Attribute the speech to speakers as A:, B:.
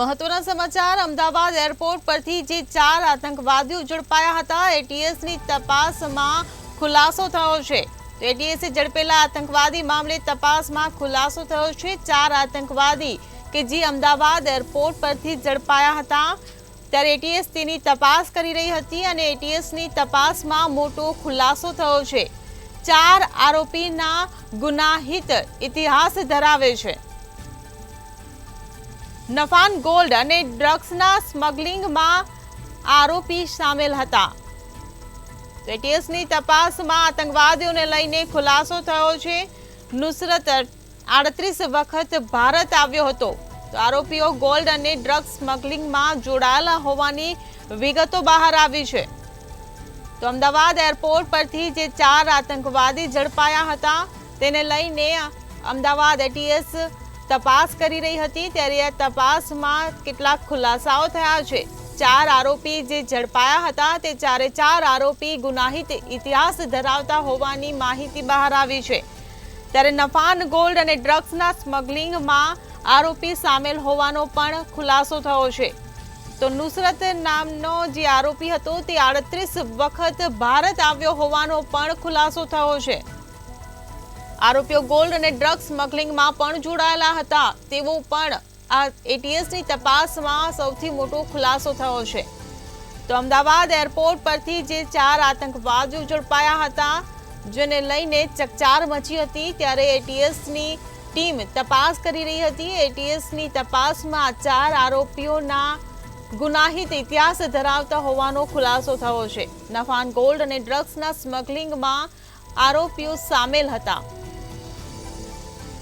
A: મહત્વના સમાચાર અમદાવાદ એરપોર્ટ પરથી જે 4 આતંકવાદીઓ ઝડપાયા હતા એટીએસની તપાસમાં ખુલાસો થયો છે। તો એટીએસે ઝડપેલા આતંકવાદી મામલે તપાસમાં ખુલાસો થયો છે। 4 આતંકવાદી કે જે અમદાવાદ એરપોર્ટ પરથી ઝડપાયા હતા ત્યારે એટીએસ તેની તપાસ કરી રહી હતી અને એટીએસની તપાસમાં મોટો ખુલાસો થયો છે। 4 આરોપીના ગુનાહિત ઇતિહાસ ધરાવે છે। નફાન ગોલ્ડ અને ડ્રગ્સના સ્મગલિંગમાં આરોપી સામેલ હતા। એટીએસની તપાસમાં આતંકવાદીઓને લઈને ખુલાસો થયો છે। નુસરત 38 વખત ભારત આવ્યો હતો। તો આરોપીઓ ગોલ્ડ અને ડ્રગ્સ સ્મગલિંગમાં જોડાયેલા હોવાની વિગતો બહાર આવી છે। તો અમદાવાદ એરપોર્ટ પરથી જે 4 આતંકવાદી ઝડપાયા હતા તેને લઈને અમદાવાદ એટીએસ તપાસ કરી રહી હતી ત્યારે આ તપાસમાં કેટલાક ખુલાસાઓ થયા છે। 4 આરોપી જે ઝડપાયા હતા તે 4 આરોપી ગુનાહિત ઇતિહાસ ધરાવતા હોવાની માહિતી બહાર આવી છે। ત્યારે નફાન ગોલ્ડ અને ડ્રગ્સના સ્મગલિંગમાં આરોપી સામેલ હોવાનો પણ ખુલાસો થયો છે। તો નુસરત નામનો જે આરોપી હતો તે 38 વખત ભારત આવ્યો હોવાનો પણ ખુલાસો થયો છે। આરોપીઓ ગોલ્ડ અને ડ્રગ્સ સ્મગલિંગમાં પણ જોડાયેલા હતા તેવો પણ આ એટીએસની તપાસમાં સૌથી મોટો ખુલાસો થયો છે। તો અમદાવાદ એરપોર્ટ પરથી જે 4 આતંકવાદીઓ ઝડપાયા હતા જેને લઈને ચકચાર મચી હતી ત્યારે એટીએસની ટીમ તપાસ કરી રહી હતી। એટીએસની તપાસમાં 4 આરોપીઓના ગુનાહિત ઇતિહાસ ધરાવતા હોવાનો ખુલાસો થયો છે। નફાન ગોલ્ડ અને ડ્રગ્સના સ્મગલિંગમાં આરોપીઓ સામેલ હતા।